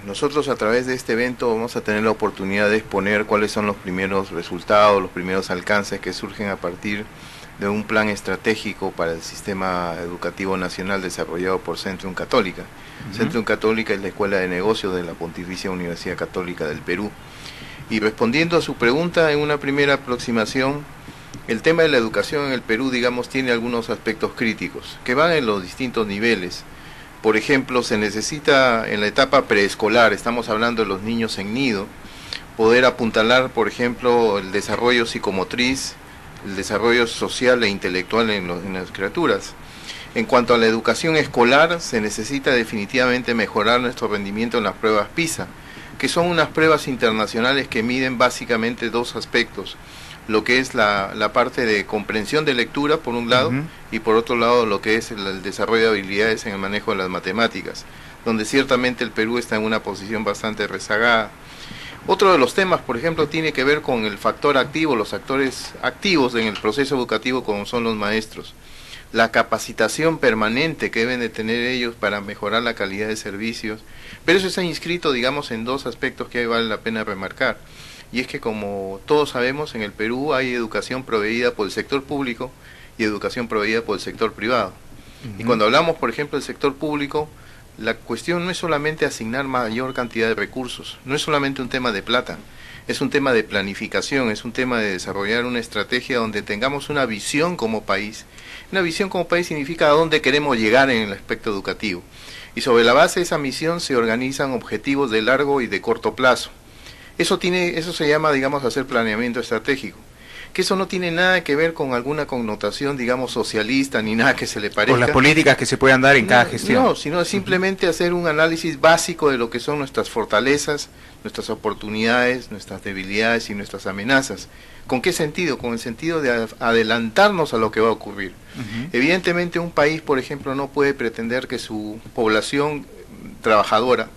nosotros a través de este evento vamos a tener la oportunidad de exponer cuáles son los primeros resultados, los primeros alcances que surgen a partir de un plan estratégico para el sistema educativo nacional desarrollado por Centrum Católica. Centrum Católica es la Escuela de Negocios de la Pontificia Universidad Católica del Perú. Y respondiendo a su pregunta, en una primera aproximación, el tema de la educación en el Perú, digamos, tiene algunos aspectos críticos, que van en los distintos niveles. Por ejemplo, se necesita en la etapa preescolar, estamos hablando de los niños en nido, poder apuntalar, por ejemplo, el desarrollo psicomotriz, el desarrollo social e intelectual en las criaturas. En cuanto a la educación escolar, se necesita definitivamente mejorar nuestro rendimiento en las pruebas PISA, que son unas pruebas internacionales que miden básicamente dos aspectos: lo que es la parte de comprensión de lectura por un lado, y por otro lado lo que es el desarrollo de habilidades en el manejo de las matemáticas, donde ciertamente el Perú está en una posición bastante rezagada. Otro de los temas, por ejemplo, tiene que ver con el factor activo, los actores activos en el proceso educativo, como son los maestros. La capacitación permanente que deben de tener ellos para mejorar la calidad de servicios, pero eso está inscrito, digamos, en dos aspectos que vale la pena remarcar. Y es que, como todos sabemos, en el Perú hay educación proveída por el sector público y educación proveída por el sector privado. Y cuando hablamos, por ejemplo, del sector público, la cuestión no es solamente asignar mayor cantidad de recursos, no es solamente un tema de plata, es un tema de planificación, es un tema de desarrollar una estrategia donde tengamos una visión como país. Una visión como país significa a dónde queremos llegar en el aspecto educativo. Y sobre la base de esa misión se organizan objetivos de largo y de corto plazo. Eso se llama, digamos, hacer planeamiento estratégico. Que eso no tiene nada que ver con alguna connotación, digamos, socialista, ni nada que se le parezca. Con las políticas que se puedan dar en cada gestión. No, sino simplemente hacer un análisis básico de lo que son nuestras fortalezas, nuestras oportunidades, nuestras debilidades y nuestras amenazas. ¿Con qué sentido? Con el sentido de adelantarnos a lo que va a ocurrir. Evidentemente un país, por ejemplo, no puede pretender que su población trabajadora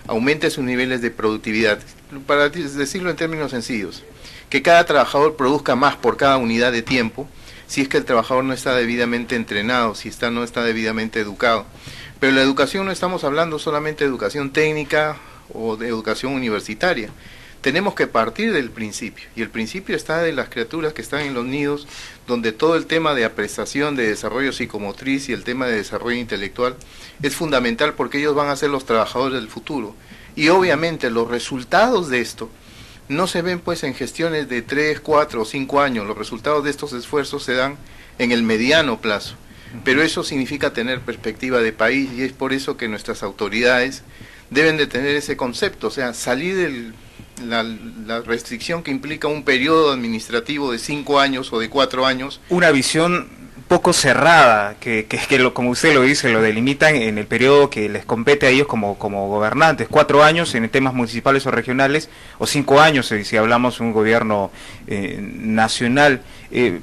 aumente sus niveles de productividad. Para decirlo en términos sencillos, que cada trabajador produzca más por cada unidad de tiempo, si es que el trabajador no está debidamente entrenado, si no está debidamente educado. Pero la educación no estamos hablando solamente de educación técnica o de educación universitaria. Tenemos que partir del principio, y el principio está de las criaturas que están en los nidos, donde todo el tema de apreciación, de desarrollo psicomotriz y el tema de desarrollo intelectual es fundamental, porque ellos van a ser los trabajadores del futuro. Y obviamente los resultados de esto no se ven pues en gestiones de 3, 4 o 5 años, los resultados de estos esfuerzos se dan en el mediano plazo. Pero eso significa tener perspectiva de país, y es por eso que nuestras autoridades deben de tener ese concepto, o sea, salir de la restricción que implica un periodo administrativo de 5 años o de 4 años. Una visión poco cerrada, como usted lo dice, lo delimitan en el periodo que les compete a ellos como gobernantes, 4 años en temas municipales o regionales, o 5 años si hablamos de un gobierno nacional.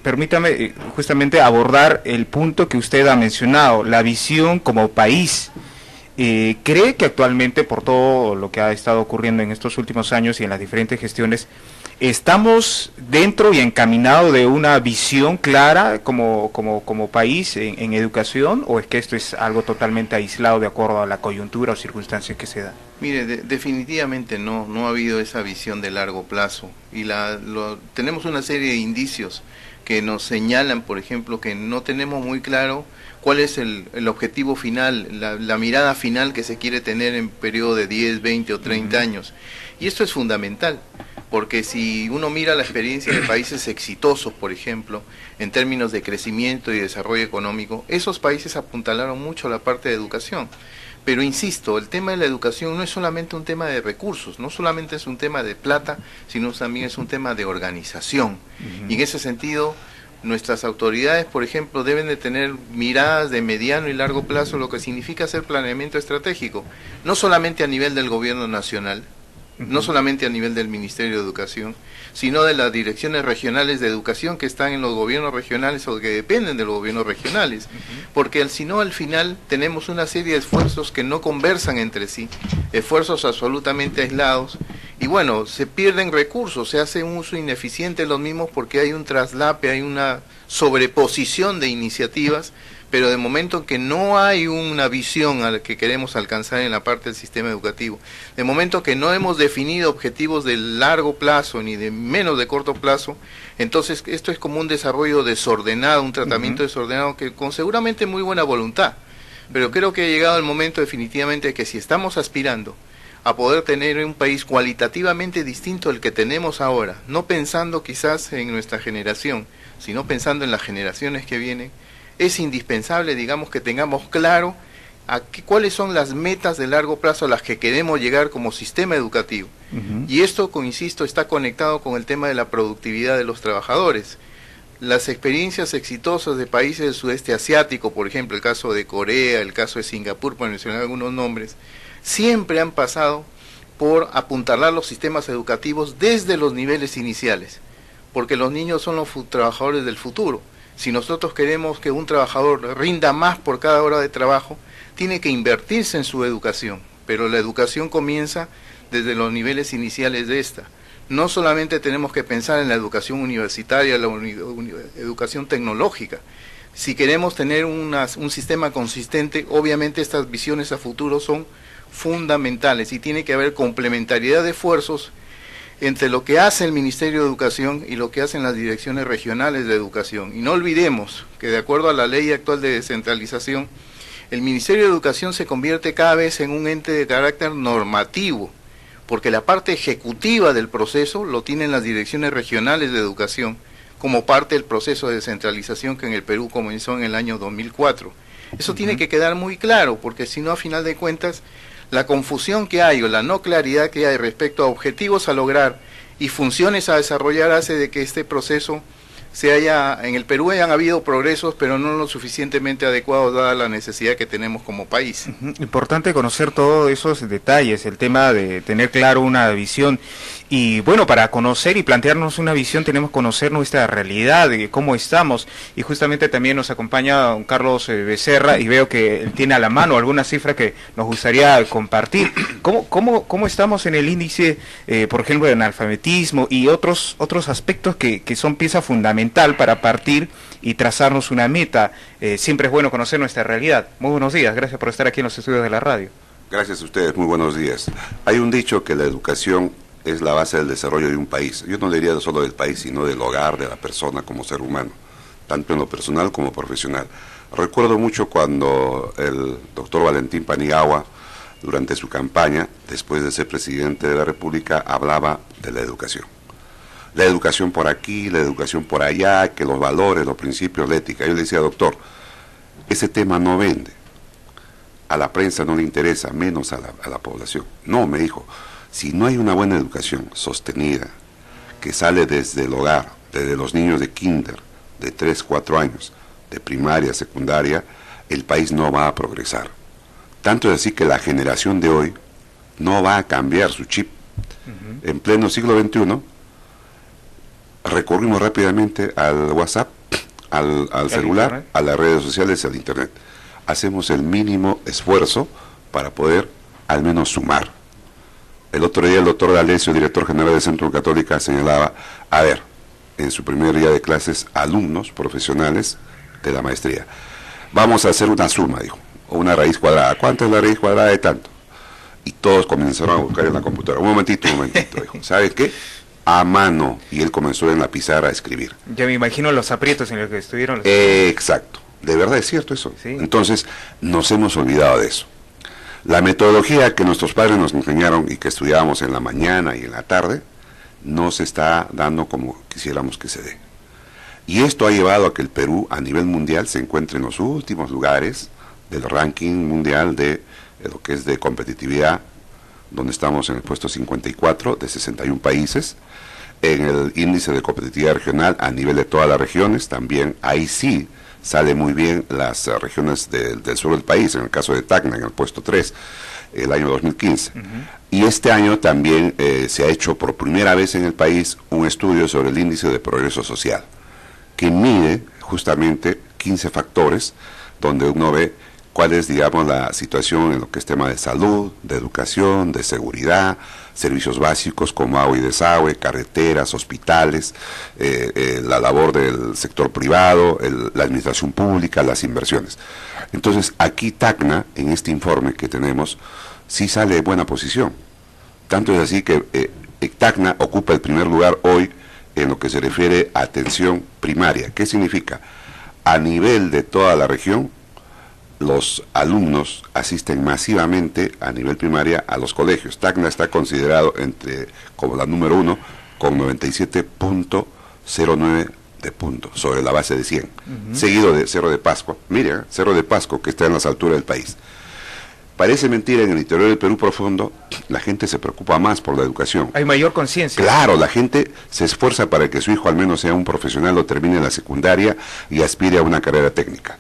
Permítame justamente abordar el punto que usted ha mencionado, la visión como país. ¿Cree que actualmente, por todo lo que ha estado ocurriendo en estos últimos años y en las diferentes gestiones, estamos dentro y encaminados de una visión clara como país en educación, o es que esto es algo totalmente aislado de acuerdo a la coyuntura o circunstancias que se dan? Mire, definitivamente no ha habido esa visión de largo plazo, y tenemos una serie de indicios que nos señalan, por ejemplo, que no tenemos muy claro cuál es el objetivo final, la mirada final que se quiere tener en periodo de 10, 20 o 30 años. Y esto es fundamental, porque si uno mira la experiencia de países exitosos, por ejemplo, en términos de crecimiento y desarrollo económico, esos países apuntalaron mucho la parte de educación. Pero insisto, el tema de la educación no es solamente un tema de recursos, no solamente es un tema de plata, sino también es un tema de organización. Y en ese sentido, nuestras autoridades, por ejemplo, deben de tener miradas de mediano y largo plazo, lo que significa hacer planeamiento estratégico, no solamente a nivel del gobierno nacional, no solamente a nivel del Ministerio de Educación, sino de las direcciones regionales de educación que están en los gobiernos regionales o que dependen de los gobiernos regionales, porque si no, al final tenemos una serie de esfuerzos que no conversan entre sí, esfuerzos absolutamente aislados, y bueno, se pierden recursos, se hace un uso ineficiente de los mismos porque hay un traslape, hay una sobreposición de iniciativas, pero de momento que no hay una visión a la que queremos alcanzar en la parte del sistema educativo, de momento que no hemos definido objetivos de largo plazo ni de menos de corto plazo, entonces esto es como un desarrollo desordenado, un tratamiento desordenado que con seguramente muy buena voluntad, pero creo que ha llegado el momento definitivamente que si estamos aspirando a poder tener un país cualitativamente distinto al que tenemos ahora, no pensando quizás en nuestra generación, sino pensando en las generaciones que vienen, es indispensable, digamos, que tengamos claro cuáles son las metas de largo plazo a las que queremos llegar como sistema educativo. Y esto, insisto, está conectado con el tema de la productividad de los trabajadores. Las experiencias exitosas de países del sudeste asiático, por ejemplo, el caso de Corea, el caso de Singapur, por mencionar algunos nombres, siempre han pasado por apuntalar los sistemas educativos desde los niveles iniciales, porque los niños son los trabajadores del futuro. Si nosotros queremos que un trabajador rinda más por cada hora de trabajo, tiene que invertirse en su educación, pero la educación comienza desde los niveles iniciales de esta. No solamente tenemos que pensar en la educación universitaria, la educación tecnológica. Si queremos tener un sistema consistente, obviamente estas visiones a futuro son fundamentales y tiene que haber complementariedad de esfuerzos entre lo que hace el Ministerio de Educación y lo que hacen las direcciones regionales de educación. Y no olvidemos que de acuerdo a la ley actual de descentralización, el Ministerio de Educación se convierte cada vez en un ente de carácter normativo, porque la parte ejecutiva del proceso lo tienen las direcciones regionales de educación, como parte del proceso de descentralización que en el Perú comenzó en el año 2004. Eso tiene que quedar muy claro, porque si no, a final de cuentas, la confusión que hay o la no claridad que hay respecto a objetivos a lograr y funciones a desarrollar hace de que este proceso en el Perú hayan habido progresos, pero no lo suficientemente adecuados dada la necesidad que tenemos como país. Importante conocer todos esos detalles, el tema de tener claro una visión. Y bueno, para conocer y plantearnos una visión tenemos que conocer nuestra realidad, de cómo estamos. Y justamente también nos acompaña don Carlos Becerra y veo que él tiene a la mano alguna cifra que nos gustaría compartir. ¿Cómo estamos en el índice, por ejemplo, de analfabetismo y otros aspectos que son pieza fundamental para partir y trazarnos una meta? Siempre es bueno conocer nuestra realidad. Muy buenos días, gracias por estar aquí en los estudios de la radio. Gracias a ustedes, muy buenos días. Hay un dicho que la educación es la base del desarrollo de un país. Yo no diría solo del país, sino del hogar, de la persona como ser humano, tanto en lo personal como profesional. Recuerdo mucho cuando el doctor Valentín Paniagua, durante su campaña, después de ser presidente de la República, hablaba de la educación. La educación por aquí, la educación por allá, que los valores, los principios, la ética. Yo le decía, doctor, ese tema no vende. A la prensa no le interesa, menos a la población. No, me dijo, si no hay una buena educación sostenida, que sale desde el hogar, desde los niños de kinder, de 3, 4 años, de primaria, secundaria, el país no va a progresar. Tanto es así que la generación de hoy no va a cambiar su chip. En pleno siglo XXI, recurrimos rápidamente al WhatsApp, al celular, internet, a las redes sociales y al internet. Hacemos el mínimo esfuerzo para poder al menos sumar. El otro día el doctor D'Alessio, director general del Centro Católica, señalaba, a ver, en su primer día de clases, alumnos profesionales de la maestría, vamos a hacer una suma, dijo, o una raíz cuadrada. ¿Cuánto es la raíz cuadrada de tanto? Y todos comenzaron a buscar en la computadora. Un momentito, dijo, ¿sabe qué? A mano, y él comenzó en la pizarra a escribir. Ya me imagino los aprietos en los que estuvieron. Exacto, de verdad es cierto eso. Sí. Entonces, nos hemos olvidado de eso. La metodología que nuestros padres nos enseñaron y que estudiábamos en la mañana y en la tarde, no se está dando como quisiéramos que se dé. Y esto ha llevado a que el Perú, a nivel mundial, se encuentre en los últimos lugares del ranking mundial de lo que es de competitividad, donde estamos en el puesto 54 de 61 países, en el índice de competitividad regional a nivel de todas las regiones, también ahí sí sale muy bien las regiones del sur del país, en el caso de Tacna, en el puesto 3, el año 2015. Y este año también se ha hecho por primera vez en el país un estudio sobre el índice de progreso social, que mide justamente 15 factores, donde uno ve cuál es, digamos, la situación en lo que es tema de salud, de educación, de seguridad, servicios básicos como agua y desagüe, carreteras, hospitales, la labor del sector privado, la administración pública, las inversiones. Entonces, aquí Tacna, en este informe que tenemos, sí sale en buena posición. Tanto es así que Tacna ocupa el primer lugar hoy en lo que se refiere a atención primaria. ¿Qué significa? A nivel de toda la región, los alumnos asisten masivamente a nivel primaria a los colegios. Tacna está considerado como la número 1 con 97.09 de puntos sobre la base de 100, seguido de Cerro de Pasco. Mire, Cerro de Pasco, que está en las alturas del país. Parece mentira, en el interior del Perú profundo, la gente se preocupa más por la educación. Hay mayor conciencia. Claro, la gente se esfuerza para que su hijo al menos sea un profesional o termine la secundaria y aspire a una carrera técnica.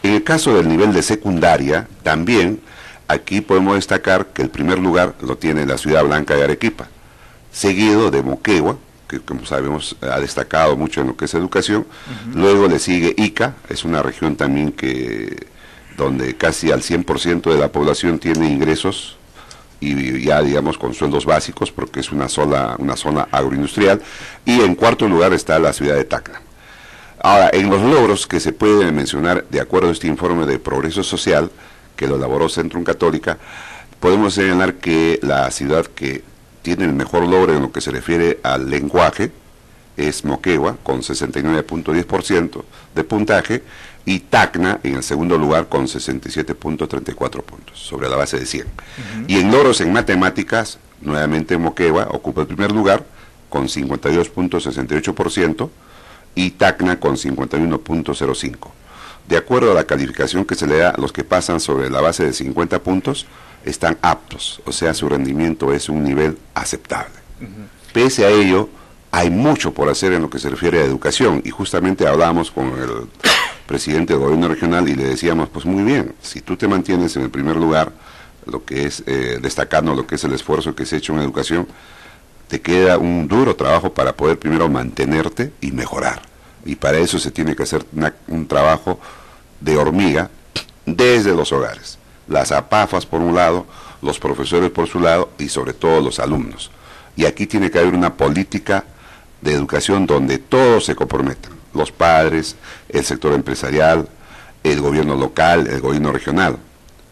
En el caso del nivel de secundaria, también aquí podemos destacar que el primer lugar lo tiene la Ciudad Blanca de Arequipa, seguido de Moquegua, que como sabemos ha destacado mucho en lo que es educación. Luego le sigue Ica, es una región también donde casi al 100% de la población tiene ingresos y ya digamos con sueldos básicos, porque es una zona agroindustrial. Y en cuarto lugar está la ciudad de Tacna. Ahora, en los logros que se pueden mencionar de acuerdo a este informe de progreso social que lo elaboró Centrum Católica, podemos señalar que la ciudad que tiene el mejor logro en lo que se refiere al lenguaje es Moquegua, con 69.10% de puntaje, y Tacna en el segundo lugar con 67.34 puntos, sobre la base de 100. Y en logros en matemáticas, nuevamente Moquegua ocupa el primer lugar con 52.68%, y Tacna con 51.05. De acuerdo a la calificación que se le da a los que pasan sobre la base de 50 puntos, están aptos, o sea, su rendimiento es un nivel aceptable. Pese a ello, hay mucho por hacer en lo que se refiere a educación, y justamente hablábamos con el presidente del gobierno regional y le decíamos, pues muy bien, si tú te mantienes en el primer lugar, lo que es destacando lo que es el esfuerzo que se ha hecho en educación, te queda un duro trabajo para poder primero mantenerte y mejorar. Y para eso se tiene que hacer un trabajo de hormiga desde los hogares. Las APAFAS por un lado, los profesores por su lado y sobre todo los alumnos. Y aquí tiene que haber una política de educación donde todos se comprometan. Los padres, el sector empresarial, el gobierno local, el gobierno regional.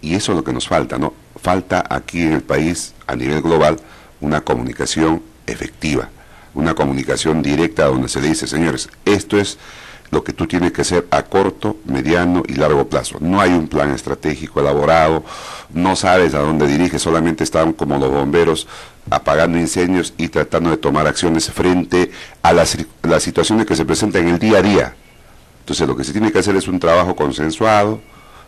Y eso es lo que nos falta, ¿no? Falta aquí en el país, a nivel global, una comunicación efectiva, una comunicación directa donde se le dice, señores, esto es lo que tú tienes que hacer a corto, mediano y largo plazo. No hay un plan estratégico elaborado, no sabes a dónde diriges, solamente están como los bomberos apagando incendios y tratando de tomar acciones frente a las situaciones que se presentan en el día a día. Entonces lo que se tiene que hacer es un trabajo consensuado,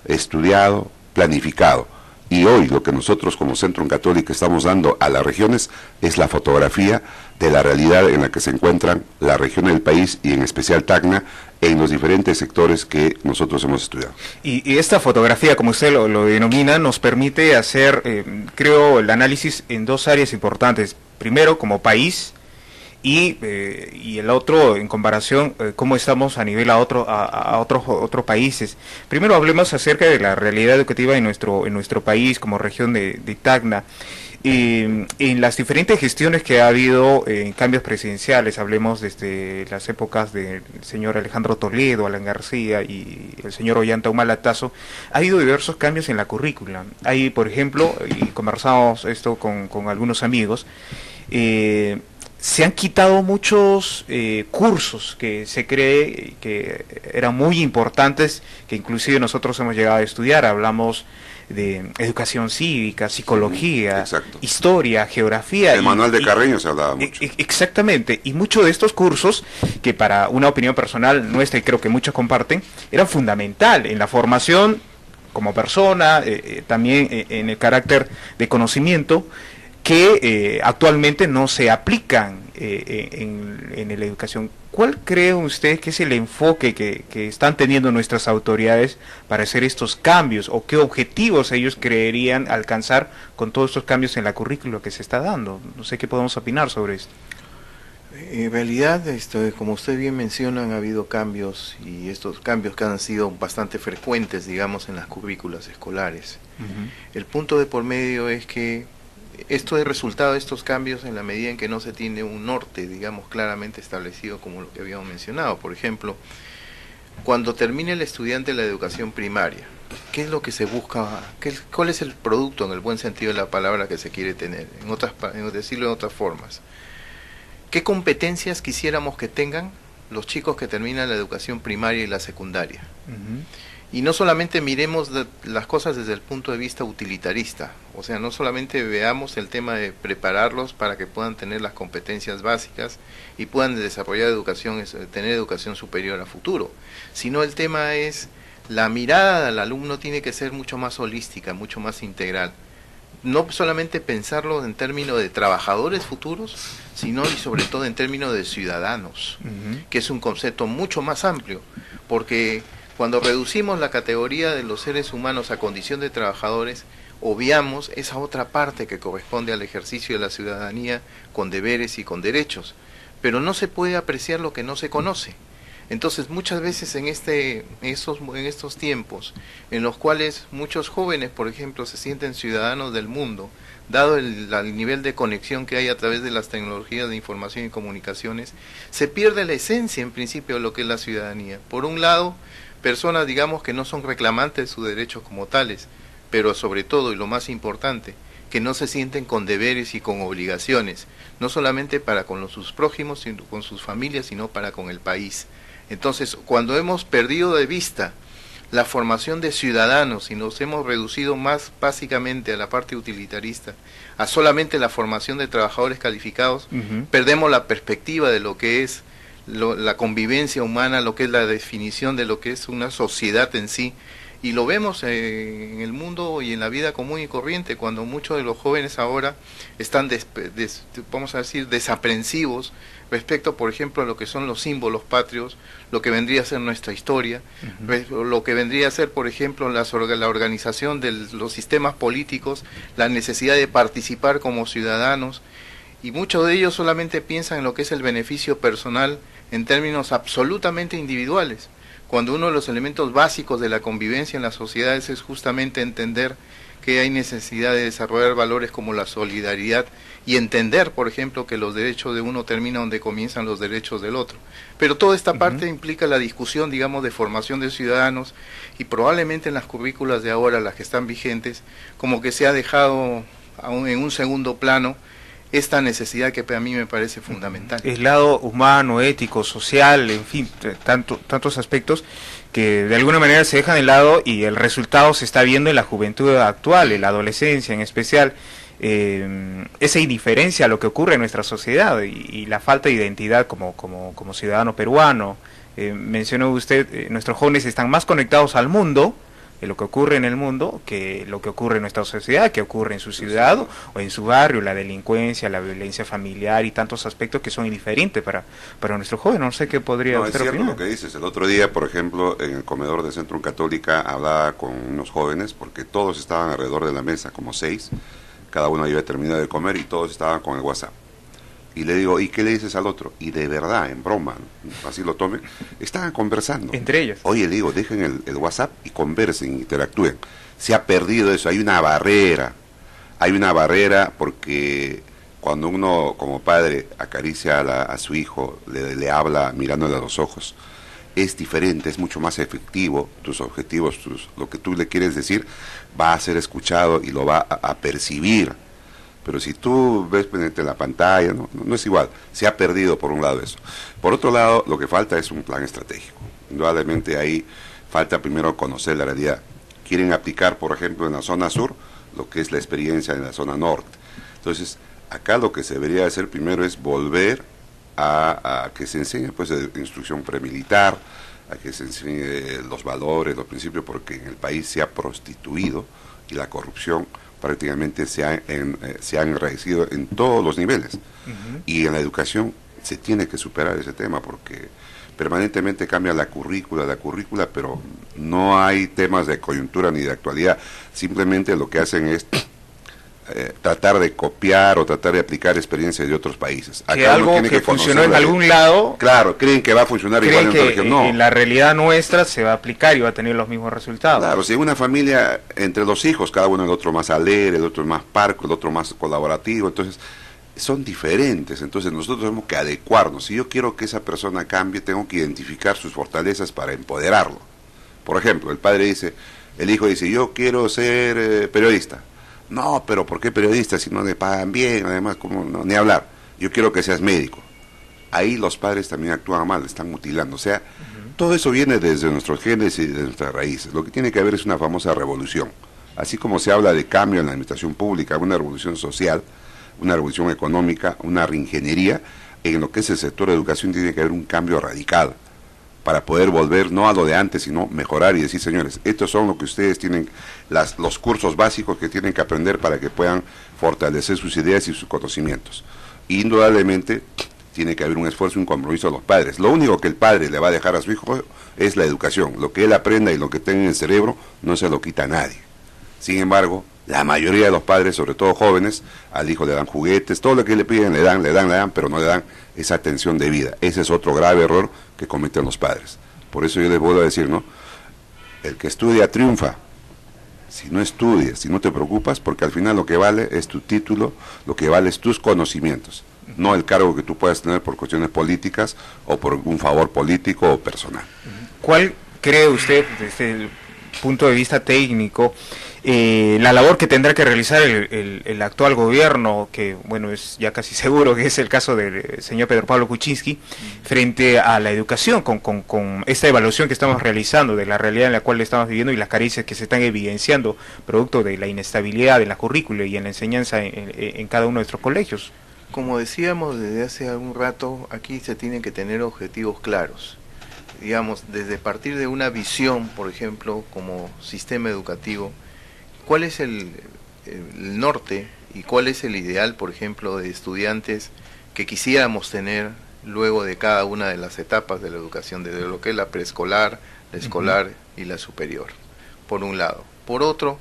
estudiado, planificado. Y hoy lo que nosotros como Centrum Católica estamos dando a las regiones es la fotografía de la realidad en la que se encuentran las regiones del país y en especial Tacna en los diferentes sectores que nosotros hemos estudiado. Y esta fotografía, como usted lo denomina, nos permite hacer, creo, el análisis en dos áreas importantes. Primero, como país, y el otro en comparación cómo estamos a nivel a otros países. Primero hablemos acerca de la realidad educativa en nuestro país como región de Tacna. En las diferentes gestiones que ha habido en cambios presidenciales, hablemos desde las épocas del señor Alejandro Toledo, Alan García y el señor Ollanta Humala-Tazo, ha habido diversos cambios en la currícula. Hay, por ejemplo, y conversamos esto con algunos amigos, se han quitado muchos cursos que se cree que eran muy importantes, que inclusive nosotros hemos llegado a estudiar. Hablamos de educación cívica, psicología, exacto, historia, geografía. El manual de Carreño se hablaba mucho. Exactamente, y muchos de estos cursos, que para una opinión personal nuestra, y creo que muchos comparten, eran fundamental en la formación como persona, también en el carácter de conocimiento, que actualmente no se aplican en la educación. ¿Cuál cree usted que es el enfoque que están teniendo nuestras autoridades para hacer estos cambios, o qué objetivos ellos creerían alcanzar con todos estos cambios en la currícula que se está dando? No sé qué podemos opinar sobre esto. En realidad, como usted bien menciona, han habido cambios y estos cambios que han sido bastante frecuentes, digamos, en las currículas escolares. El punto de por medio es que esto es resultado de estos cambios en la medida en que no se tiene un norte, digamos, claramente establecido como lo que habíamos mencionado. Por ejemplo, cuando termine el estudiante la educación primaria, ¿qué es lo que se busca? ¿Cuál es el producto, en el buen sentido de la palabra, que se quiere tener? Decirlo en otras formas. ¿Qué competencias quisiéramos que tengan los chicos que terminan la educación primaria y la secundaria? Y no solamente miremos las cosas desde el punto de vista utilitarista, o sea, no solamente veamos el tema de prepararlos para que puedan tener las competencias básicas y puedan desarrollar tener educación superior a futuro, sino el tema es, la mirada del alumno tiene que ser mucho más holística, mucho más integral. No solamente pensarlo en términos de trabajadores futuros, sino y sobre todo en términos de ciudadanos, que es un concepto mucho más amplio, porque cuando reducimos la categoría de los seres humanos a condición de trabajadores, obviamos esa otra parte que corresponde al ejercicio de la ciudadanía con deberes y con derechos, pero no se puede apreciar lo que no se conoce. Entonces, muchas veces en estos tiempos, en los cuales muchos jóvenes, por ejemplo, se sienten ciudadanos del mundo, dado el nivel de conexión que hay a través de las tecnologías de información y comunicaciones, se pierde la esencia, en principio, de lo que es la ciudadanía. Por un lado, personas, digamos, que no son reclamantes de sus derechos como tales, pero sobre todo, y lo más importante, que no se sienten con deberes y con obligaciones, no solamente para con sus prójimos, sino con sus familias, sino para con el país. Entonces, cuando hemos perdido de vista la formación de ciudadanos y nos hemos reducido más básicamente a la parte utilitarista, a solamente la formación de trabajadores calificados, perdemos la perspectiva de lo que es la convivencia humana, lo que es la definición de lo que es una sociedad en sí. Y lo vemos en el mundo y en la vida común y corriente, cuando muchos de los jóvenes ahora están, vamos a decir, desaprensivos respecto, por ejemplo, a lo que son los símbolos patrios, lo que vendría a ser nuestra historia, lo que vendría a ser, por ejemplo, la organización de los sistemas políticos, la necesidad de participar como ciudadanos, y muchos de ellos solamente piensan en lo que es el beneficio personal en términos absolutamente individuales, cuando uno de los elementos básicos de la convivencia en las sociedades es justamente entender que hay necesidad de desarrollar valores como la solidaridad y entender, por ejemplo, que los derechos de uno terminan donde comienzan los derechos del otro. Pero toda esta parte implica la discusión, digamos, de formación de ciudadanos, y probablemente en las currículas de ahora, las que están vigentes, como que se ha dejado en un segundo plano esta necesidad que a mí me parece fundamental. Es lado humano, ético, social, en fin, tantos aspectos que de alguna manera se dejan de lado, y el resultado se está viendo en la juventud actual, en la adolescencia en especial, esa indiferencia a lo que ocurre en nuestra sociedad y la falta de identidad como ciudadano peruano. Mencionó usted, nuestros jóvenes están más conectados al mundo, de lo que ocurre en el mundo, que lo que ocurre en nuestra sociedad, que ocurre en su ciudad o en su barrio, la delincuencia, la violencia familiar y tantos aspectos que son indiferentes para nuestros jóvenes. No sé qué podría usted opinar. Es cierto lo que dices. El otro día, por ejemplo, en el comedor de Centrum Católica hablaba con unos jóvenes, porque todos estaban alrededor de la mesa, como 6, cada uno había terminado de comer y todos estaban con el WhatsApp. Y le digo, ¿y qué le dices al otro? Y de verdad, en broma, así lo tomen, estaban conversando. Entre ellos. Oye, le digo, dejen el WhatsApp y conversen, interactúen. Se ha perdido eso, hay una barrera porque cuando uno como padre acaricia a su hijo, le habla mirándole a los ojos, es diferente, es mucho más efectivo, tus objetivos, lo que tú le quieres decir, va a ser escuchado y lo va a percibir. Pero si tú ves pendiente la pantalla, no es igual. Se ha perdido por un lado eso. Por otro lado, lo que falta es un plan estratégico. Indudablemente ahí falta primero conocer la realidad. Quieren aplicar, por ejemplo, en la zona sur, lo que es la experiencia en la zona norte. Entonces, acá lo que se debería hacer primero es volver a que se enseñe pues instrucción premilitar, a que se enseñe los valores, los principios, porque en el país se ha prostituido y la corrupción prácticamente se ha enraecido en todos los niveles. Y en la educación se tiene que superar ese tema, porque permanentemente cambia la currícula, pero no hay temas de coyuntura ni de actualidad. Simplemente lo que hacen es tratar de copiar o tratar de aplicar experiencias de otros países. Que algo que funcionó en algún lado, claro, creen que va a funcionar igual en otra región. No, en la realidad nuestra se va a aplicar y va a tener los mismos resultados. Claro, si en una familia, entre los hijos, cada uno el otro más alegre, el otro más parco, el otro más colaborativo, entonces son diferentes, entonces nosotros tenemos que adecuarnos. Si yo quiero que esa persona cambie, tengo que identificar sus fortalezas para empoderarlo. Por ejemplo, el hijo dice, yo quiero ser periodista. No, pero ¿por qué periodista si no le pagan bien? Además, ¿cómo no? Ni hablar. Yo quiero que seas médico. Ahí los padres también actúan mal, están mutilando. O sea, todo eso viene desde nuestros genes y de nuestras raíces. Lo que tiene que haber es una famosa revolución. Así como se habla de cambio en la administración pública, una revolución social, una revolución económica, una reingeniería, en lo que es el sector de educación tiene que haber un cambio radical para poder volver no a lo de antes, sino mejorar y decir, señores, estos son lo que ustedes tienen, los cursos básicos que tienen que aprender para que puedan fortalecer sus ideas y sus conocimientos. Indudablemente tiene que haber un esfuerzo y un compromiso de los padres. Lo único que el padre le va a dejar a su hijo es la educación. Lo que él aprenda y lo que tenga en el cerebro no se lo quita a nadie. Sin embargo, la mayoría de los padres, sobre todo jóvenes, al hijo le dan juguetes, todo lo que le piden le dan, pero no le dan esa atención debida. Ese es otro grave error que cometen los padres. Por eso yo les vuelvo a decir, ¿no? El que estudia triunfa. Si no estudias, si no te preocupas, porque al final lo que vale es tu título, lo que vale es tus conocimientos, no el cargo que tú puedas tener por cuestiones políticas o por un favor político o personal. ¿Cuál cree usted, desde el punto de vista técnico, la labor que tendrá que realizar el actual gobierno, que bueno, es ya casi seguro que es el caso del señor Pedro Pablo Kuczynski, frente a la educación, con esta evaluación que estamos realizando de la realidad en la cual estamos viviendo y las carencias que se están evidenciando producto de la inestabilidad en la currícula y en la enseñanza en cada uno de nuestros colegios? Como decíamos desde hace algún rato, aquí se tienen que tener objetivos claros. Digamos, desde partir de una visión, por ejemplo, como sistema educativo, ¿cuál es el norte y cuál es el ideal, por ejemplo, de estudiantes que quisiéramos tener luego de cada una de las etapas de la educación, desde lo que es la preescolar, la escolar y la superior, por un lado? Por otro,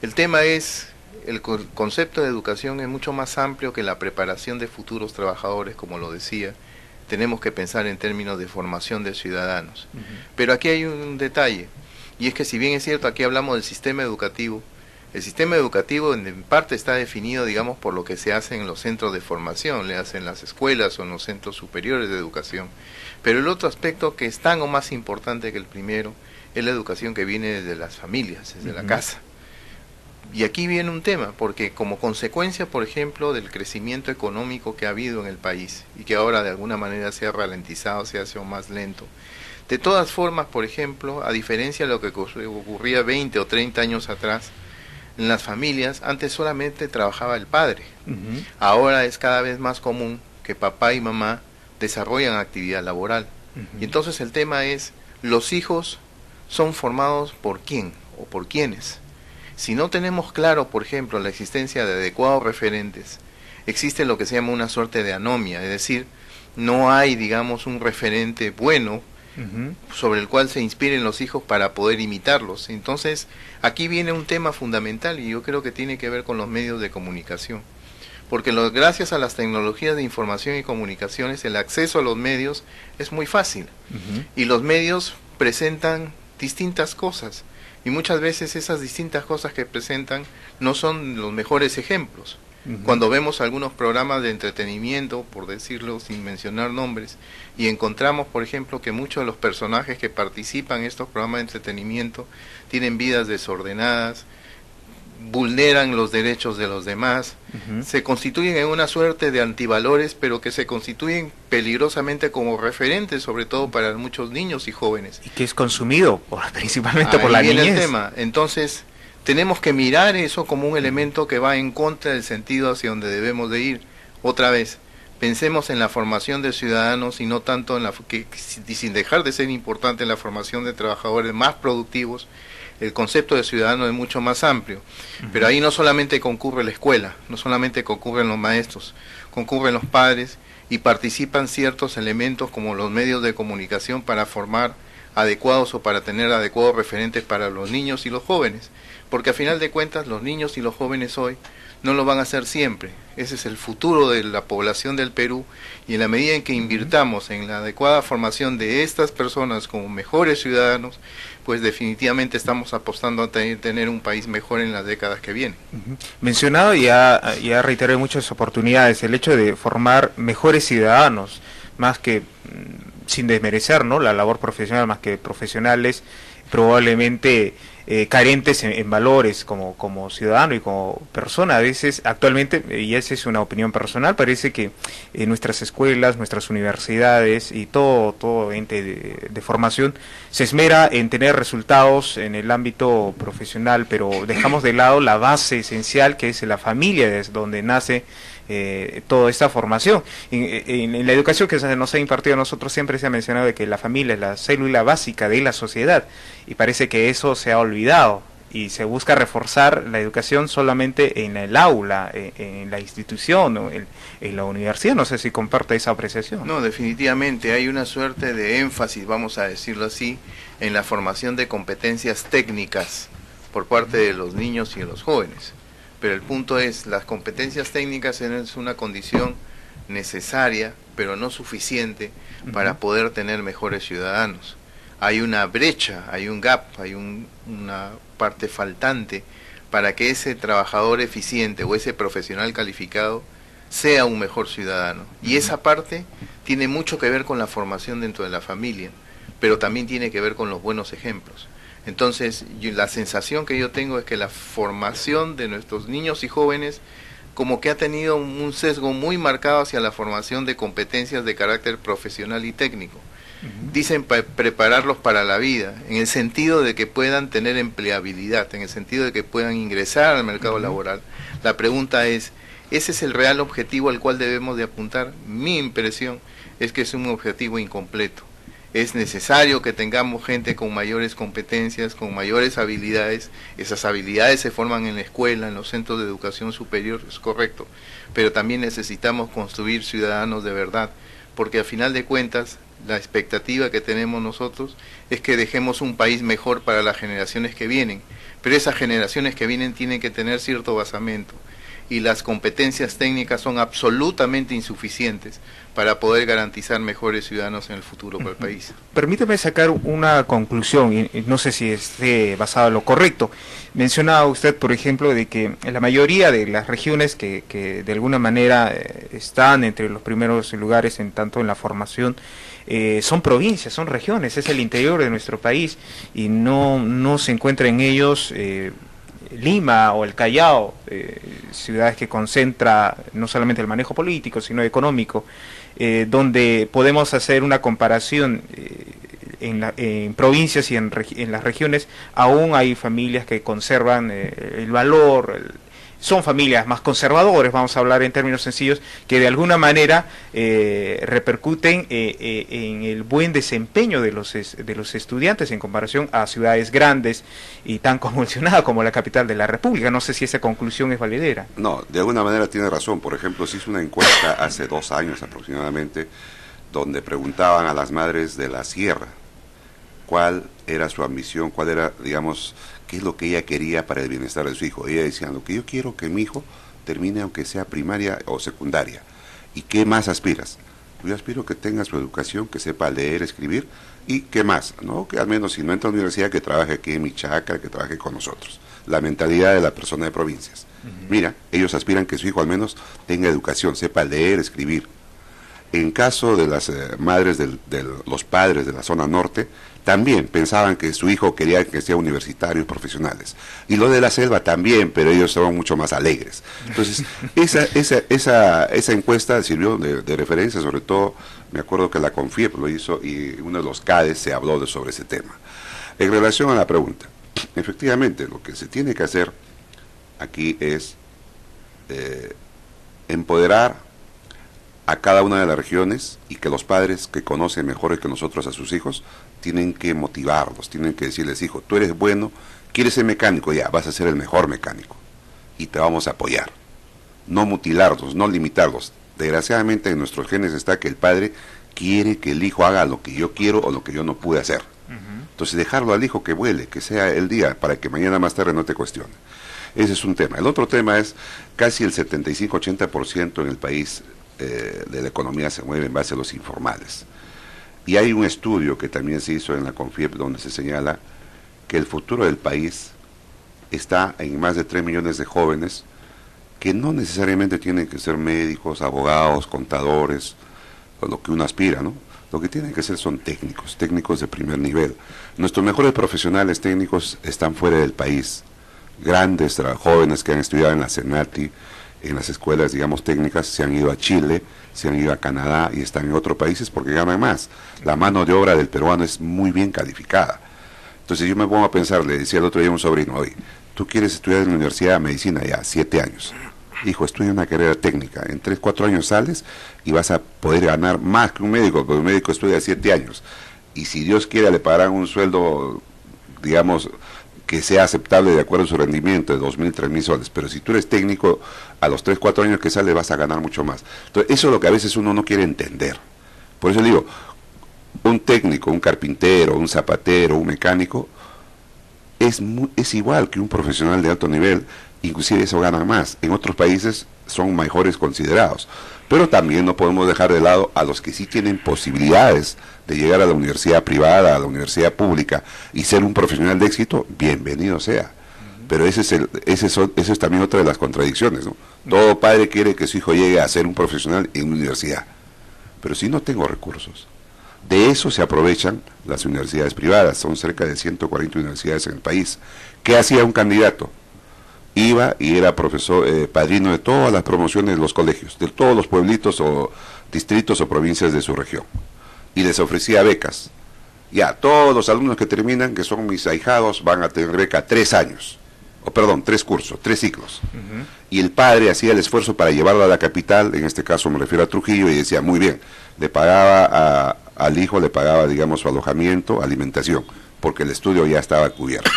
el tema es, el concepto de educación es mucho más amplio que la preparación de futuros trabajadores, como lo decía. Tenemos que pensar en términos de formación de ciudadanos. Pero aquí hay un detalle, y es que si bien es cierto, aquí hablamos del sistema educativo, el sistema educativo en parte está definido, digamos, por lo que se hace en los centros de formación, le hacen las escuelas o en los centros superiores de educación. Pero el otro aspecto que es tan o más importante que el primero es la educación que viene desde las familias, desde la casa. Y aquí viene un tema, porque como consecuencia, por ejemplo, del crecimiento económico que ha habido en el país y que ahora de alguna manera se ha ralentizado, se ha hecho más lento, de todas formas, por ejemplo, a diferencia de lo que ocurría 20 o 30 años atrás, en las familias antes solamente trabajaba el padre. Ahora es cada vez más común que papá y mamá desarrollan actividad laboral. Y entonces el tema es, los hijos son formados por quién o por quiénes. Si no tenemos claro, por ejemplo, la existencia de adecuados referentes, existe lo que se llama una suerte de anomia, es decir, no hay, digamos, un referente bueno sobre el cual se inspiren los hijos para poder imitarlos. Entonces, aquí viene un tema fundamental y yo creo que tiene que ver con los medios de comunicación. Porque gracias a las tecnologías de información y comunicaciones, el acceso a los medios es muy fácil. Y los medios presentan distintas cosas. Y muchas veces esas distintas cosas que presentan no son los mejores ejemplos. Cuando vemos algunos programas de entretenimiento, por decirlo sin mencionar nombres, y encontramos, por ejemplo, que muchos de los personajes que participan en estos programas de entretenimiento tienen vidas desordenadas, vulneran los derechos de los demás, se constituyen en una suerte de antivalores, pero que se constituyen peligrosamente como referentes, sobre todo para muchos niños y jóvenes. Y que es consumido principalmente por la niñez. Ahí viene el tema. Entonces, tenemos que mirar eso como un elemento que va en contra del sentido hacia donde debemos de ir. Otra vez, pensemos en la formación de ciudadanos y no tanto en sin dejar de ser importante en la formación de trabajadores más productivos. El concepto de ciudadano es mucho más amplio, pero ahí no solamente concurre la escuela, no solamente concurren los maestros, concurren los padres y participan ciertos elementos como los medios de comunicación para formar adecuados o para tener adecuados referentes para los niños y los jóvenes, porque a final de cuentas los niños y los jóvenes hoy no lo van a hacer siempre. Ese es el futuro de la población del Perú, y en la medida en que invirtamos en la adecuada formación de estas personas como mejores ciudadanos, pues definitivamente estamos apostando a tener un país mejor en las décadas que vienen. Mencionado ya reiteré muchas oportunidades el hecho de formar mejores ciudadanos, más que sin desmerecer, ¿no?, la labor profesional, más que profesionales probablemente carentes en valores como ciudadano y como persona. A veces, actualmente, y esa es una opinión personal, parece que nuestras escuelas, nuestras universidades y todo ente de formación se esmera en tener resultados en el ámbito profesional, pero dejamos de lado la base esencial, que es la familia, desde donde nace toda esta formación. En la educación que nos ha impartido a nosotros siempre se ha mencionado de que la familia es la célula básica de la sociedad, y parece que eso se ha olvidado y se busca reforzar la educación solamente en el aula, en la institución o en la universidad. No sé si comparte esa apreciación. No, definitivamente hay una suerte de énfasis, vamos a decirlo así, en la formación de competencias técnicas por parte de los niños y de los jóvenes. Pero el punto es, las competencias técnicas es una condición necesaria, pero no suficiente para poder tener mejores ciudadanos. Hay una brecha, hay un gap, hay una parte faltante para que ese trabajador eficiente o ese profesional calificado sea un mejor ciudadano. Y esa parte tiene mucho que ver con la formación dentro de la familia, pero también tiene que ver con los buenos ejemplos. Entonces, la sensación que yo tengo es que la formación de nuestros niños y jóvenes como que ha tenido un sesgo muy marcado hacia la formación de competencias de carácter profesional y técnico. Dicen prepararlos para la vida, en el sentido de que puedan tener empleabilidad, en el sentido de que puedan ingresar al mercado laboral. La pregunta es, ¿ese es el real objetivo al cual debemos de apuntar? Mi impresión es que es un objetivo incompleto. Es necesario que tengamos gente con mayores competencias, con mayores habilidades. Esas habilidades se forman en la escuela, en los centros de educación superior, es correcto, pero también necesitamos construir ciudadanos de verdad, porque al final de cuentas la expectativa que tenemos nosotros es que dejemos un país mejor para las generaciones que vienen, pero esas generaciones que vienen tienen que tener cierto basamento, y las competencias técnicas son absolutamente insuficientes para poder garantizar mejores ciudadanos en el futuro para el país. Permíteme sacar una conclusión, y no sé si esté basado en lo correcto. Mencionaba usted, por ejemplo, de que la mayoría de las regiones que de alguna manera están entre los primeros lugares en tanto en la formación, son provincias, son regiones, es el interior de nuestro país, y no se encuentra en ellos Lima o el Callao, ciudades que concentra no solamente el manejo político, sino económico, donde podemos hacer una comparación. En provincias y en las regiones aún hay familias que conservan el valor, son familias más conservadoras, vamos a hablar en términos sencillos, que de alguna manera repercuten en el buen desempeño de los estudiantes en comparación a ciudades grandes y tan convulsionadas como la capital de la República. No sé si esa conclusión es valedera. No, de alguna manera tiene razón. Por ejemplo, se hizo una encuesta hace 2 años aproximadamente, donde preguntaban a las madres de la sierra cuál era su ambición, cuál era, digamos, qué es lo que ella quería para el bienestar de su hijo. Ella decía, lo que yo quiero que mi hijo termine aunque sea primaria o secundaria. ¿Y qué más aspiras? Yo aspiro que tenga su educación, que sepa leer, escribir, y qué más, ¿no? Que al menos si no entra a la universidad, que trabaje aquí en mi chacra, que trabaje con nosotros. La mentalidad de la persona de provincias. Mira, ellos aspiran que su hijo al menos tenga educación, sepa leer, escribir. En caso de las madres de los padres de la zona norte, también pensaban que su hijo quería que sea universitarios profesionales. Y lo de la selva también, pero ellos estaban mucho más alegres. Entonces, esa encuesta sirvió de referencia, sobre todo, me acuerdo que la CONFIEP lo hizo y uno de los CADES se habló sobre ese tema. En relación a la pregunta, efectivamente, lo que se tiene que hacer aquí es empoderar a cada una de las regiones, y que los padres que conocen mejor que nosotros a sus hijos tienen que motivarlos, tienen que decirles, hijo, tú eres bueno, quieres ser mecánico, ya, vas a ser el mejor mecánico y te vamos a apoyar. No mutilarlos, no limitarlos. Desgraciadamente en nuestros genes está que el padre quiere que el hijo haga lo que yo quiero o lo que yo no pude hacer. Entonces dejarlo al hijo que vuele, que sea el día, para que mañana más tarde no te cuestione. Ese es un tema. El otro tema es casi el 75-80% en el país de la economía se mueve en base a los informales. Y hay un estudio que también se hizo en la CONFIEP donde se señala que el futuro del país está en más de 3 millones de jóvenes que no necesariamente tienen que ser médicos, abogados, contadores, o lo que uno aspira, ¿no? Lo que tienen que ser son técnicos, técnicos de primer nivel. Nuestros mejores profesionales técnicos están fuera del país. Grandes jóvenes que han estudiado en la CENATI, en las escuelas, digamos, técnicas, se han ido a Chile, se han ido a Canadá y están en otros países porque ganan más. La mano de obra del peruano es muy bien calificada. Entonces yo me pongo a pensar, le decía el otro día a un sobrino, oye, tú quieres estudiar en la Universidad de Medicina ya, 7 años. Hijo, estudia una carrera técnica, en 3, 4 años sales y vas a poder ganar más que un médico, porque un médico estudia 7 años. Y si Dios quiere le pagarán un sueldo, digamos, que sea aceptable de acuerdo a su rendimiento de 2.000, 3.000 soles. Pero si tú eres técnico, a los 3, 4 años que sales vas a ganar mucho más. Entonces eso es lo que a veces uno no quiere entender. Por eso le digo, un técnico, un carpintero, un zapatero, un mecánico, es igual que un profesional de alto nivel, inclusive eso gana más. En otros países son mejores considerados. Pero también no podemos dejar de lado a los que sí tienen posibilidades de llegar a la universidad privada, a la universidad pública y ser un profesional de éxito, bienvenido sea. Pero ese es también otra de las contradicciones, ¿no? Todo padre quiere que su hijo llegue a ser un profesional en una universidad. Pero si no tengo recursos, de eso se aprovechan las universidades privadas. Son cerca de 140 universidades en el país. ¿Qué hacía un candidato? Iba y era profesor, padrino de todas las promociones de los colegios, de todos los pueblitos o distritos o provincias de su región. Y les ofrecía becas. Ya, todos los alumnos que terminan, que son mis ahijados, van a tener beca 3 años. O perdón, 3 cursos, 3 ciclos. Y el padre hacía el esfuerzo para llevarlo a la capital, en este caso me refiero a Trujillo, y decía, muy bien, le pagaba al hijo, le pagaba, digamos, su alojamiento, alimentación, porque el estudio ya estaba cubierto.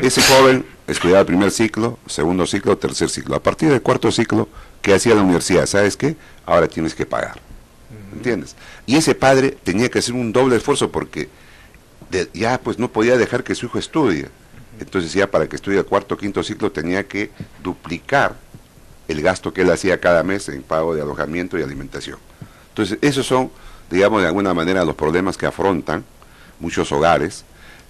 Ese joven estudiaba el primer ciclo, segundo ciclo, tercer ciclo. A partir del cuarto ciclo, ¿qué hacía la universidad? ¿Sabes qué? Ahora tienes que pagar. ¿Entiendes? Y ese padre tenía que hacer un doble esfuerzo porque ya pues no podía dejar que su hijo estudie. Entonces ya para que estudie el cuarto o quinto ciclo tenía que duplicar el gasto que él hacía cada mes en pago de alojamiento y alimentación. Entonces esos son, digamos, de alguna manera los problemas que afrontan muchos hogares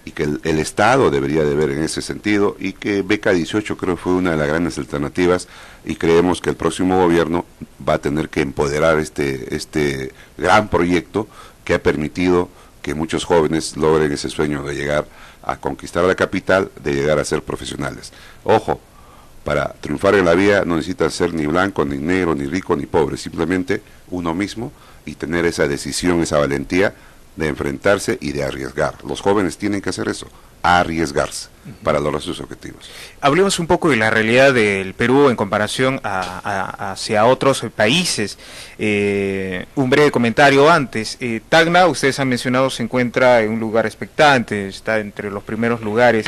y que el Estado debería de ver en ese sentido, y que Beca 18 creo fue una de las grandes alternativas, y creemos que el próximo gobierno va a tener que empoderar este gran proyecto que ha permitido que muchos jóvenes logren ese sueño de llegar a conquistar la capital, de llegar a ser profesionales. Ojo, para triunfar en la vida no necesitas ser ni blanco, ni negro, ni rico, ni pobre, simplemente uno mismo, y tener esa decisión, esa valentía de enfrentarse y de arriesgar. Los jóvenes tienen que hacer eso, arriesgarse para lograr sus objetivos. Hablemos un poco de la realidad del Perú en comparación hacia otros países. Un breve comentario antes. Tacna, ustedes han mencionado, se encuentra en un lugar expectante, está entre los primeros lugares.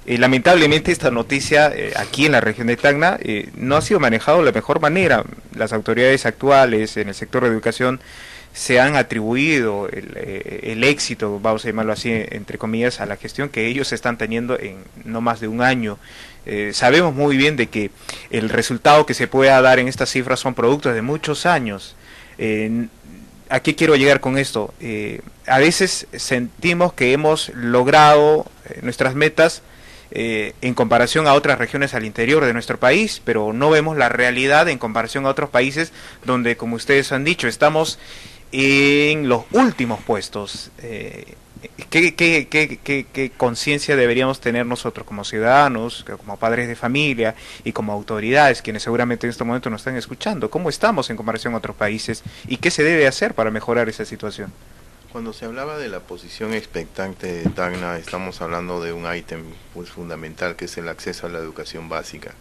Lamentablemente esta noticia aquí en la región de Tacna no ha sido manejado de la mejor manera. Las autoridades actuales en el sector de educación se han atribuido el éxito, vamos a llamarlo así, entre comillas, a la gestión que ellos están teniendo en no más de un año. Sabemos muy bien de que el resultado que se pueda dar en estas cifras son productos de muchos años. ¿A qué quiero llegar con esto? A veces sentimos que hemos logrado nuestras metas en comparación a otras regiones al interior de nuestro país, pero no vemos la realidad en comparación a otros países donde, como ustedes han dicho, estamos en los últimos puestos. ¿Qué conciencia deberíamos tener nosotros como ciudadanos, como padres de familia y como autoridades, quienes seguramente en este momento nos están escuchando? ¿Cómo estamos en comparación a otros países y qué se debe hacer para mejorar esa situación? Cuando se hablaba de la posición expectante de Tacna, estamos hablando de un ítem pues fundamental, que es el acceso a la educación básica.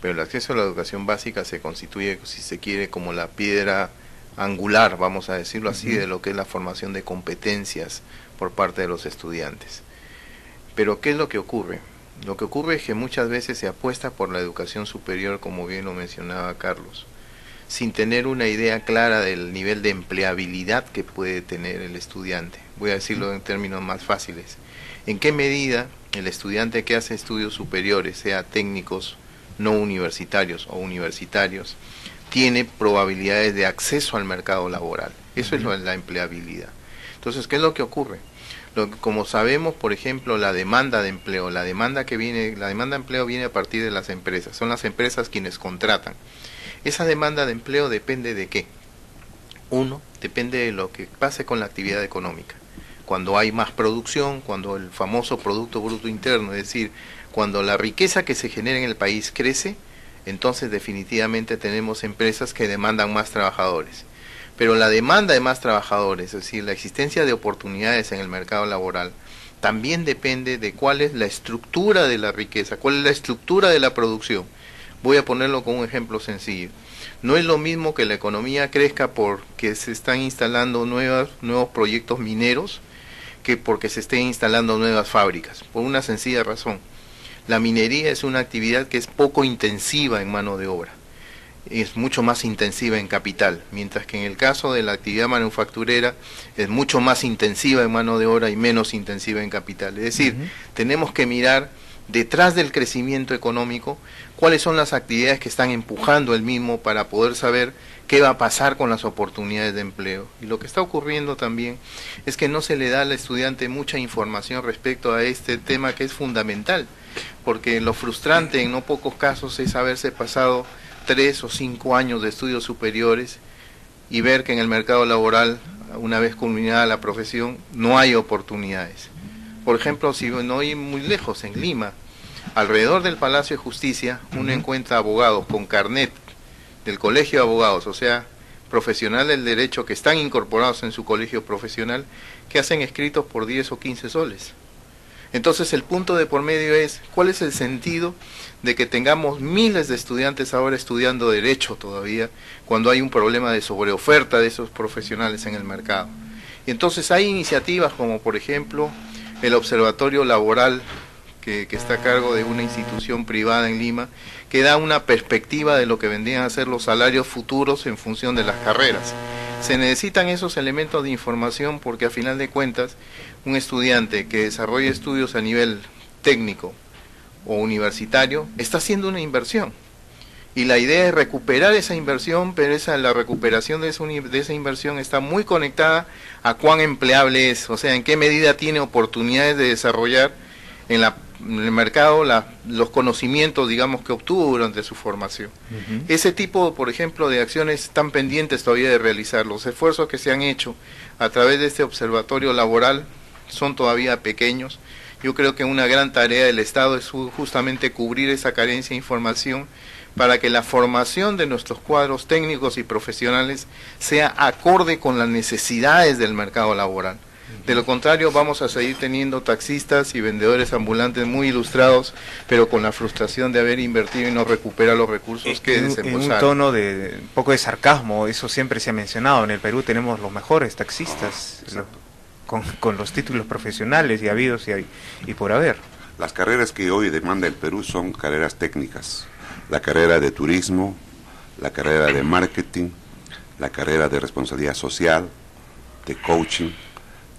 Pero el acceso a la educación básica se constituye, si se quiere, como la piedra angular, vamos a decirlo así, de lo que es la formación de competencias por parte de los estudiantes. Pero ¿qué es lo que ocurre? Lo que ocurre es que muchas veces se apuesta por la educación superior, como bien lo mencionaba Carlos, sin tener una idea clara del nivel de empleabilidad que puede tener el estudiante. Voy a decirlo en términos más fáciles. ¿En qué medida el estudiante que hace estudios superiores, sea técnicos no universitarios o universitarios, tiene probabilidades de acceso al mercado laboral. Eso es la empleabilidad. Entonces, ¿qué es lo que ocurre? Como sabemos, por ejemplo, la demanda de empleo, la demanda de empleo viene a partir de las empresas, son las empresas quienes contratan. Esa demanda de empleo depende de ¿qué? Uno, depende de lo que pase con la actividad económica. Cuando hay más producción, cuando el famoso Producto Bruto Interno, es decir, cuando la riqueza que se genera en el país crece, entonces definitivamente tenemos empresas que demandan más trabajadores. Pero la demanda de más trabajadores, es decir, la existencia de oportunidades en el mercado laboral, también depende de cuál es la estructura de la riqueza, cuál es la estructura de la producción. Voy a ponerlo con un ejemplo sencillo. No es lo mismo que la economía crezca porque se están instalando nuevos proyectos mineros que porque se estén instalando nuevas fábricas, por una sencilla razón. La minería es una actividad que es poco intensiva en mano de obra, es mucho más intensiva en capital, mientras que en el caso de la actividad manufacturera es mucho más intensiva en mano de obra y menos intensiva en capital. Es decir, tenemos que mirar detrás del crecimiento económico cuáles son las actividades que están empujando el mismo para poder saber qué va a pasar con las oportunidades de empleo. Y lo que está ocurriendo también es que no se le da al estudiante mucha información respecto a este tema que es fundamental, porque lo frustrante en no pocos casos es haberse pasado 3 o 5 años de estudios superiores y ver que en el mercado laboral, una vez culminada la profesión, no hay oportunidades. Por ejemplo, si no ir muy lejos, en Lima, alrededor del Palacio de Justicia, uno encuentra abogados con carnet del Colegio de Abogados, o sea, profesionales del derecho que están incorporados en su colegio profesional, que hacen escritos por 10 o 15 soles. Entonces el punto de por medio es, ¿cuál es el sentido de que tengamos miles de estudiantes ahora estudiando derecho todavía, cuando hay un problema de sobreoferta de esos profesionales en el mercado? Y entonces hay iniciativas como, por ejemplo, el Observatorio Laboral, que está a cargo de una institución privada en Lima, que da una perspectiva de lo que vendrían a ser los salarios futuros en función de las carreras. Se necesitan esos elementos de información porque a final de cuentas un estudiante que desarrolla estudios a nivel técnico o universitario está haciendo una inversión y la idea es recuperar esa inversión, pero la recuperación de esa inversión está muy conectada a cuán empleable es, o sea, en qué medida tiene oportunidades de desarrollar en el mercado los conocimientos, digamos, que obtuvo durante su formación. Ese tipo, por ejemplo, de acciones están pendientes todavía de realizar. Los esfuerzos que se han hecho a través de este observatorio laboral son todavía pequeños. Yo creo que una gran tarea del Estado es justamente cubrir esa carencia de información para que la formación de nuestros cuadros técnicos y profesionales sea acorde con las necesidades del mercado laboral. De lo contrario, vamos a seguir teniendo taxistas y vendedores ambulantes muy ilustrados, pero con la frustración de haber invertido y no recuperar los recursos que desembolsaron. En un tono de un poco de sarcasmo, eso siempre se ha mencionado. En el Perú tenemos los mejores taxistas, con los títulos profesionales y habidos y por haber. Las carreras que hoy demanda el Perú son carreras técnicas. La carrera de turismo, la carrera de marketing, la carrera de responsabilidad social, de coaching,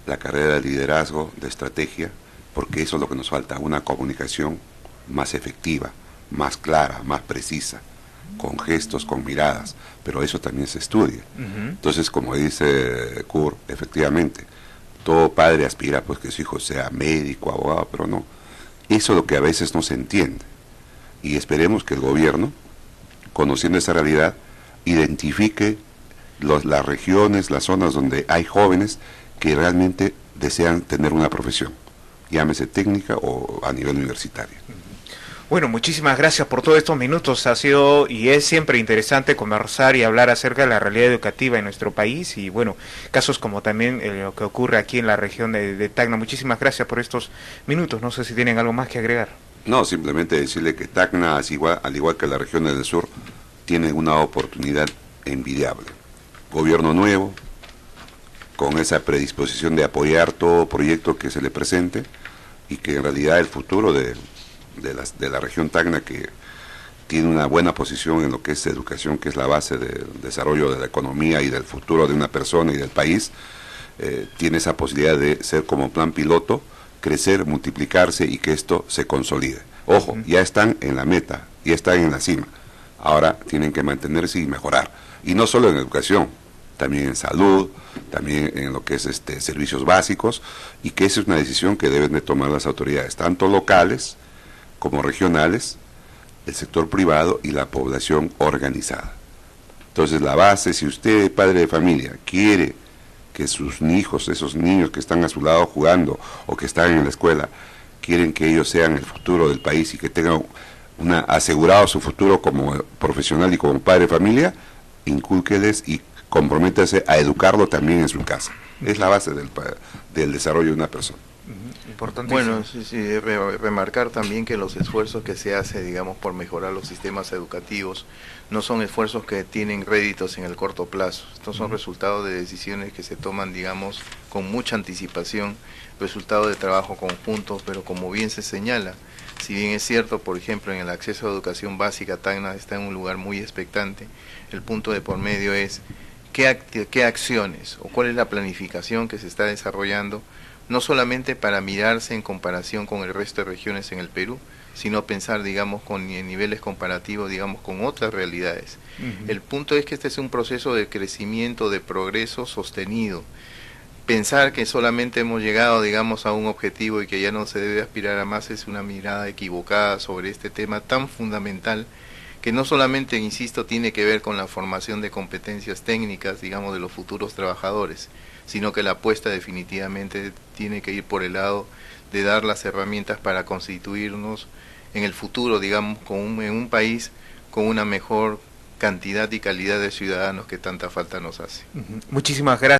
la carrera de liderazgo, de estrategia, porque eso es lo que nos falta, una comunicación más efectiva, más clara, más precisa, con gestos, con miradas, pero eso también se estudia. Entonces, como dice Kurt, efectivamente, todo padre aspira pues que su hijo sea médico, abogado, pero no, eso es lo que a veces no se entiende, y esperemos que el gobierno, conociendo esa realidad, identifique las regiones, las zonas donde hay jóvenes que realmente desean tener una profesión, llámese técnica o a nivel universitario. Bueno, muchísimas gracias por todos estos minutos. Ha sido y es siempre interesante conversar y hablar acerca de la realidad educativa en nuestro país y bueno, casos como también lo que ocurre aquí en la región de Tacna. Muchísimas gracias por estos minutos. No sé si tienen algo más que agregar. No, simplemente decirle que Tacna, al igual que las regiones del sur, tiene una oportunidad envidiable. Gobierno nuevo, con esa predisposición de apoyar todo proyecto que se le presente y que en realidad el futuro de la región Tacna, que tiene una buena posición en lo que es educación, que es la base del desarrollo de la economía y del futuro de una persona y del país, tiene esa posibilidad de ser como plan piloto, crecer, multiplicarse y que esto se consolide. Ojo, ya están en la meta y están en la cima. Ahora tienen que mantenerse y mejorar. Y no solo en educación, también en salud, también en lo que es servicios básicos, y que esa es una decisión que deben de tomar las autoridades, tanto locales como regionales, el sector privado y la población organizada. Entonces la base, si usted, padre de familia, quiere que sus hijos, esos niños que están a su lado jugando o que están en la escuela, quieren que ellos sean el futuro del país y que tengan asegurado su futuro como profesional y como padre de familia, incúlqueles y comprométase a educarlo también en su casa. Es la base del desarrollo de una persona. Bueno, sí, remarcar también que los esfuerzos que se hace, digamos, por mejorar los sistemas educativos, no son esfuerzos que tienen réditos en el corto plazo. Estos son resultados de decisiones que se toman, digamos, con mucha anticipación, resultado de trabajo conjunto, pero como bien se señala, si bien es cierto, por ejemplo, en el acceso a educación básica, Tacna está en un lugar muy expectante, el punto de por medio es qué acciones o cuál es la planificación que se está desarrollando, no solamente para mirarse en comparación con el resto de regiones en el Perú, sino pensar, digamos, en niveles comparativos, digamos, con otras realidades. El punto es que este es un proceso de crecimiento, de progreso sostenido. Pensar que solamente hemos llegado, digamos, a un objetivo y que ya no se debe aspirar a más es una mirada equivocada sobre este tema tan fundamental, que no solamente, insisto, tiene que ver con la formación de competencias técnicas, digamos, de los futuros trabajadores, sino que la apuesta definitivamente tiene que ir por el lado de dar las herramientas para constituirnos en el futuro, digamos, en un país con una mejor cantidad y calidad de ciudadanos que tanta falta nos hace. Muchísimas gracias.